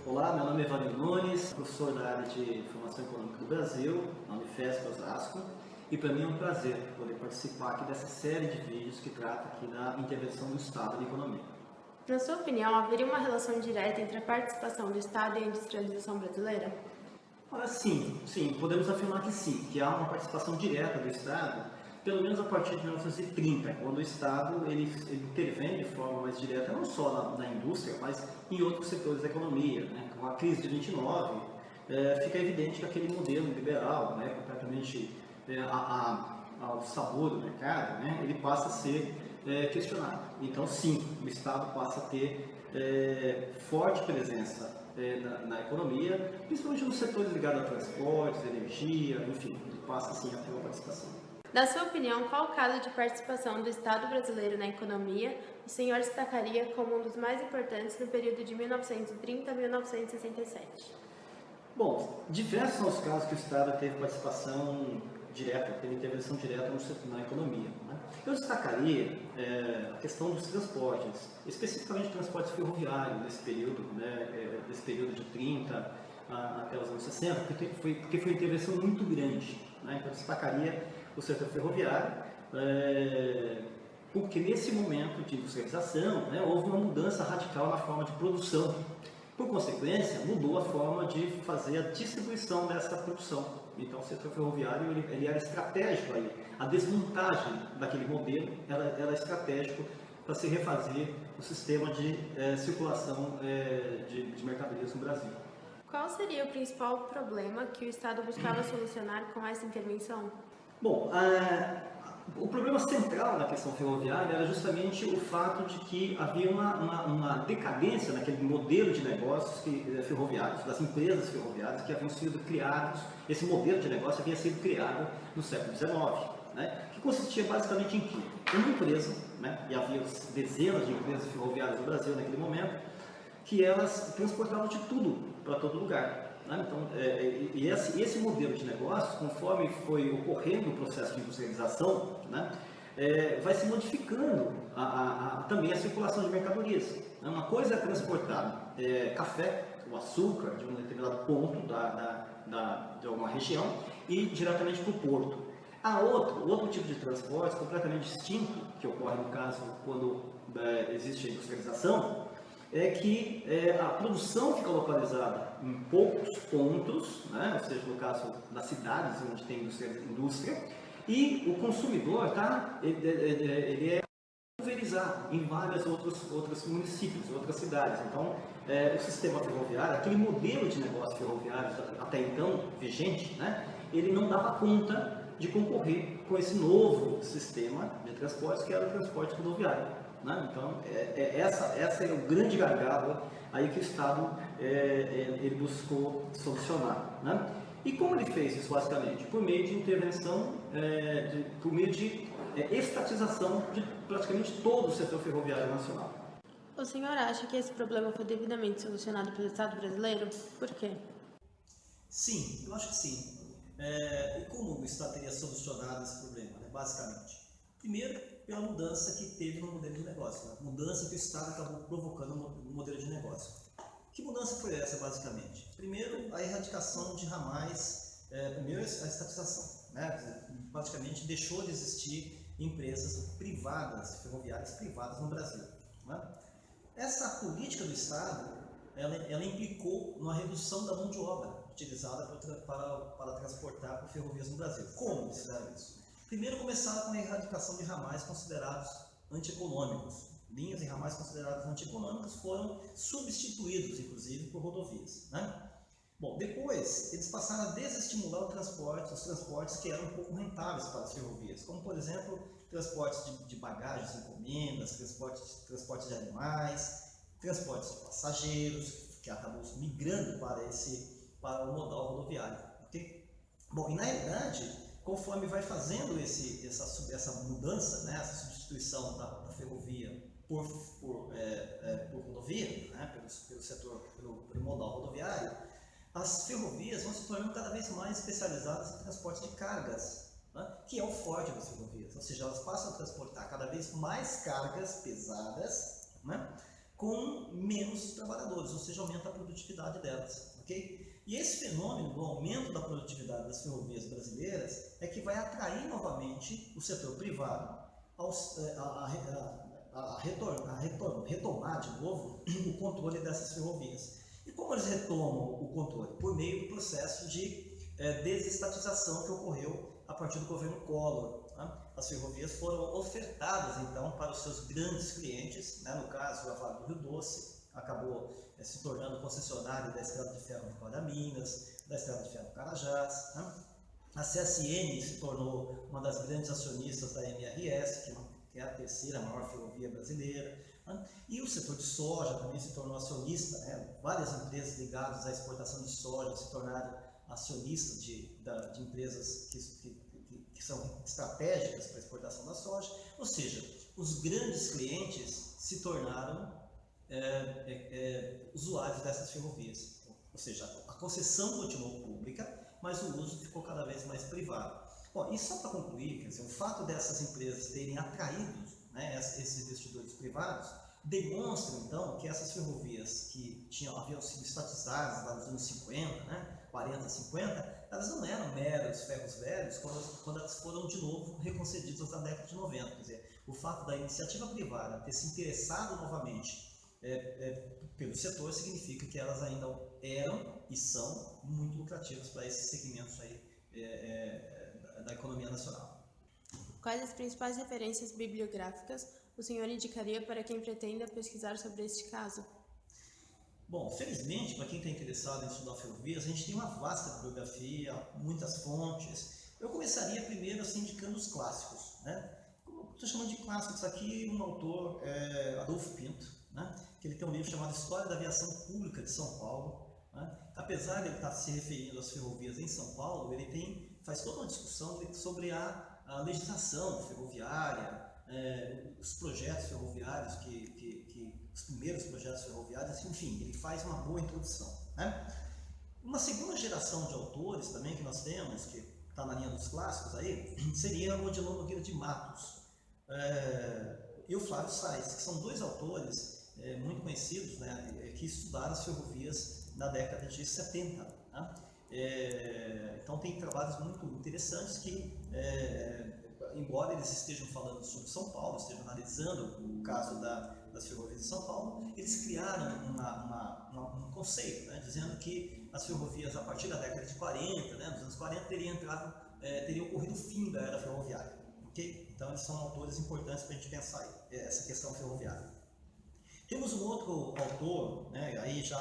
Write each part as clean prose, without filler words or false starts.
Olá, meu nome é Wagner Nunes, professor da área de Formação Econômica do Brasil, na Unifesp Osasco, e para mim é um prazer poder participar aqui dessa série de vídeos que trata aqui da intervenção do Estado na economia. Na sua opinião, haveria uma relação direta entre a participação do Estado e a industrialização brasileira? Olha, sim, podemos afirmar que sim, que há uma participação direta do Estado, pelo menos a partir de 1930, quando o Estado ele intervém de forma mais direta, não só na indústria, mas em outros setores da economia. Né? Com a crise de 29, fica evidente que aquele modelo liberal, né, completamente ao sabor do mercado, né, ele passa a ser questionado. Então, sim, o Estado passa a ter forte presença na economia, principalmente nos setores ligados a transportes, energia, enfim, ele passa sim a ter uma participação. Na sua opinião, qual o caso de participação do Estado brasileiro na economia o senhor destacaria como um dos mais importantes no período de 1930 a 1967? Bom, diversos são os casos que o Estado teve participação direta, teve intervenção direta na economia. Né? Eu destacaria a questão dos transportes, especificamente transportes ferroviários nesse período, né, desse período de 30 até os anos 60, porque foi uma intervenção muito grande. Né? Então, eu destacaria o setor ferroviário, porque nesse momento de industrialização, né, houve uma mudança radical na forma de produção. Por consequência, mudou a forma de fazer a distribuição dessa produção. Então, o setor ferroviário ele era estratégico aí. A desmontagem daquele modelo era estratégico para se refazer o sistema de circulação de mercadorias no Brasil. Qual seria o principal problema que o Estado buscava solucionar com essa intervenção? Bom, o problema central da questão ferroviária era justamente o fato de que havia uma decadência naquele modelo de negócios ferroviários, das empresas ferroviárias que haviam sido criados. Esse modelo de negócio havia sido criado no século XIX, né, que consistia basicamente em quê? Uma empresa, né, e havia dezenas de empresas ferroviárias no Brasil naquele momento, que elas transportavam de tudo para todo lugar. Né? Então, esse modelo de negócio, conforme foi ocorrendo o processo de industrialização, né, vai se modificando também a circulação de mercadorias. Né? Uma coisa é transportar café, o açúcar de um determinado ponto de alguma região e diretamente para o porto. Há outro tipo de transporte completamente distinto, que ocorre no caso quando existe a industrialização, é que a produção fica localizada em poucos pontos, né? Ou seja, no caso das cidades onde tem indústria, e o consumidor ele é pulverizado em vários outros municípios, outras cidades. Então, o sistema ferroviário, aquele modelo de negócio ferroviário até então vigente, né? Ele não dava conta de concorrer com esse novo sistema de transportes que era o transporte rodoviário. Né? Então, essa é o grande gargalo aí que o Estado ele buscou solucionar. Né? E como ele fez isso basicamente? Por meio de intervenção, por meio de estatização de praticamente todo o setor ferroviário nacional. O senhor acha que esse problema foi devidamente solucionado pelo Estado brasileiro? Por quê? Sim, eu acho que sim. E como o Estado teria solucionado esse problema, né, basicamente? Primeiro, pela mudança que teve no modelo de negócio, né? Mudança que o Estado acabou provocando no modelo de negócio. Que mudança foi essa, basicamente? Primeiro, a erradicação de ramais, primeiro a estatização, né? Praticamente deixou de existir empresas privadas, ferroviárias privadas no Brasil. Né? Essa política do Estado, ela implicou numa redução da mão de obra utilizada para transportar por ferrovias no Brasil. Como fizeram isso? Primeiro começaram com a erradicação de ramais considerados antieconômicos. Linhas e ramais considerados antieconômicos foram substituídos, inclusive, por rodovias. Né? Bom, depois eles passaram a desestimular os transportes que eram um pouco rentáveis para as ferrovias, como, por exemplo, transportes de bagagens, encomendas, transportes de animais, transportes de passageiros, que acabou migrando para o modal rodoviário. Okay? Bom, e na realidade, conforme vai fazendo essa mudança, né, essa substituição da ferrovia por rodovia, né, pelo modal rodoviário, as ferrovias vão se tornando cada vez mais especializadas em transporte de cargas, né, que é o forte das ferrovias, ou seja, elas passam a transportar cada vez mais cargas pesadas, né, com menos trabalhadores, ou seja, aumenta a produtividade delas, ok? E esse fenômeno do aumento da produtividade das ferrovias brasileiras é que vai atrair novamente o setor privado retomar de novo o controle dessas ferrovias. E como eles retomam o controle? Por meio do processo de desestatização que ocorreu a partir do governo Collor. Né? As ferrovias foram ofertadas então para os seus grandes clientes, né? No caso a Vale do Rio Doce acabou se tornando concessionária da Estrada de Ferro Vitória Minas, da Estrada de Ferro Carajás. Né? A CSN se tornou uma das grandes acionistas da MRS, que é a terceira maior ferrovia brasileira. Né? E o setor de soja também se tornou acionista, né? Várias empresas ligadas à exportação de soja se tornaram acionistas de empresas que são estratégicas para a exportação da soja. Ou seja, os grandes clientes se tornaram usuários dessas ferrovias. Ou seja, a concessão continuou pública, mas o uso ficou cada vez mais privado. Bom, e só para concluir, quer dizer, o fato dessas empresas terem atraído, né, esses investidores privados demonstra então que essas ferrovias que haviam sido estatizadas lá nos anos 50, né, 40, 50, elas não eram meros ferros velhos quando elas foram de novo reconcedidas na década de 90. Quer dizer, o fato da iniciativa privada ter se interessado novamente pelo setor significa que elas ainda eram e são muito lucrativas para esses segmentos aí, da economia nacional. Quais as principais referências bibliográficas o senhor indicaria para quem pretenda pesquisar sobre este caso? Bom, felizmente, para quem está interessado em estudar ferrovias, a gente tem uma vasta bibliografia, muitas fontes. Eu começaria primeiro assim, indicando os clássicos. Né? Estou chamando de clássicos aqui um autor, Adolfo Pinto, né? Que ele tem um livro chamado História da Aviação Pública de São Paulo. Né? Apesar de ele estar se referindo às ferrovias em São Paulo, ele faz toda uma discussão sobre a legislação ferroviária, os projetos ferroviários, os primeiros projetos ferroviários, enfim, ele faz uma boa introdução. Né? Uma segunda geração de autores também que nós temos, que está na linha dos clássicos aí, seria o Odilon Nogueira de Matos e o Flávio Sais, que são dois autores muito conhecidos, né, que estudaram as ferrovias na década de 70. Né? Então tem trabalhos muito interessantes que, embora eles estejam falando sobre São Paulo, estejam analisando o caso das ferrovias de São Paulo, eles criaram um conceito, né, dizendo que as ferrovias a partir da década de 40, né, nos anos 40, teria ocorrido o fim da era ferroviária. Okay? Então eles são autores importantes para a gente pensar essa questão ferroviária. Temos um outro autor, né, aí já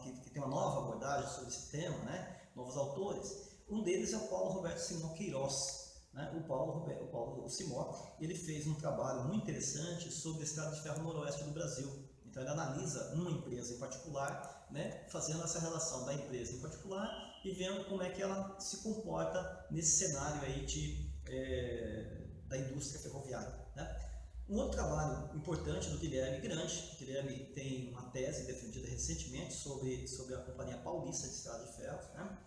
que tem uma nova abordagem sobre esse tema, né, novos autores. Um deles é o Paulo Roberto Simão Queiroz. Né? O Paulo Simão, ele fez um trabalho muito interessante sobre a Estrada de Ferro Noroeste do Brasil. Então ele analisa uma empresa em particular, né, fazendo essa relação da empresa em particular e vendo como é que ela se comporta nesse cenário aí da indústria ferroviária. Né? Um outro trabalho importante do Guilherme Grande. O Guilherme tem uma tese defendida recentemente sobre a Companhia Paulista de Estrada de Ferro. Né?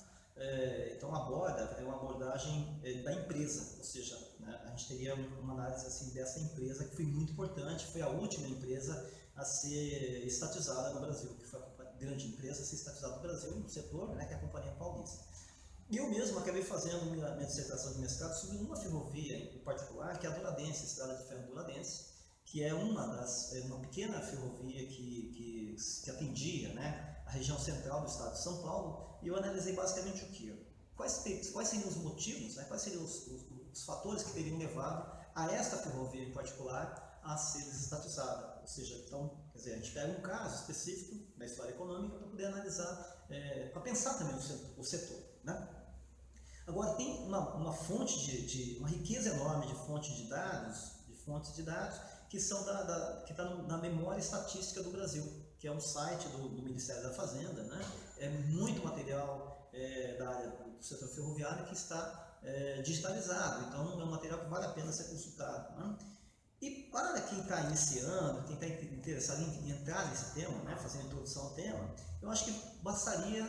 Então é uma abordagem da empresa, ou seja, né, a gente teria uma análise assim, dessa empresa que foi muito importante, foi a última empresa a ser estatizada no Brasil, que foi a grande empresa a ser estatizada no Brasil, no setor, né, que é a Companhia Paulista. E eu mesmo acabei fazendo minha dissertação de mestrado sobre uma ferrovia em particular, que é a Duradense, a Estrada de Ferro Duradense, que é uma pequena ferrovia que atendia, né, a região central do estado de São Paulo, e eu analisei basicamente o que? Quais seriam os motivos, né, quais seriam os fatores que teriam levado a esta ferrovia em particular a ser desestatizada. Ou seja, então, quer dizer, a gente pega um caso específico da história econômica para poder analisar, para pensar também o setor. Né? Agora, tem uma fonte uma riqueza enorme de fontes de dados que está na memória estatística do Brasil, que é um site do Ministério da Fazenda. Né? É muito material da área do setor ferroviário que está digitalizado, então é um material que vale a pena ser consultado. Né? E para quem está iniciando, quem está interessado em entrar nesse tema, né, fazer uma introdução ao tema, eu acho que bastaria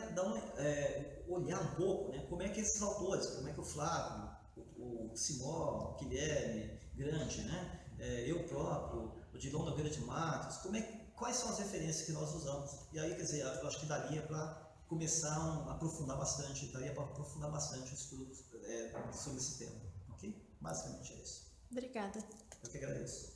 olhar um pouco, né, como é que esses autores, como é que o Flávio, o Simó, o Guilherme Grande, né, eu próprio, o Odilon Nogueira de Matos, como é quais são as referências que nós usamos. E aí, quer dizer, eu acho que daria para começar a aprofundar bastante, o estudo sobre esse tema, ok? Basicamente é isso. Obrigada. Eu que agradeço.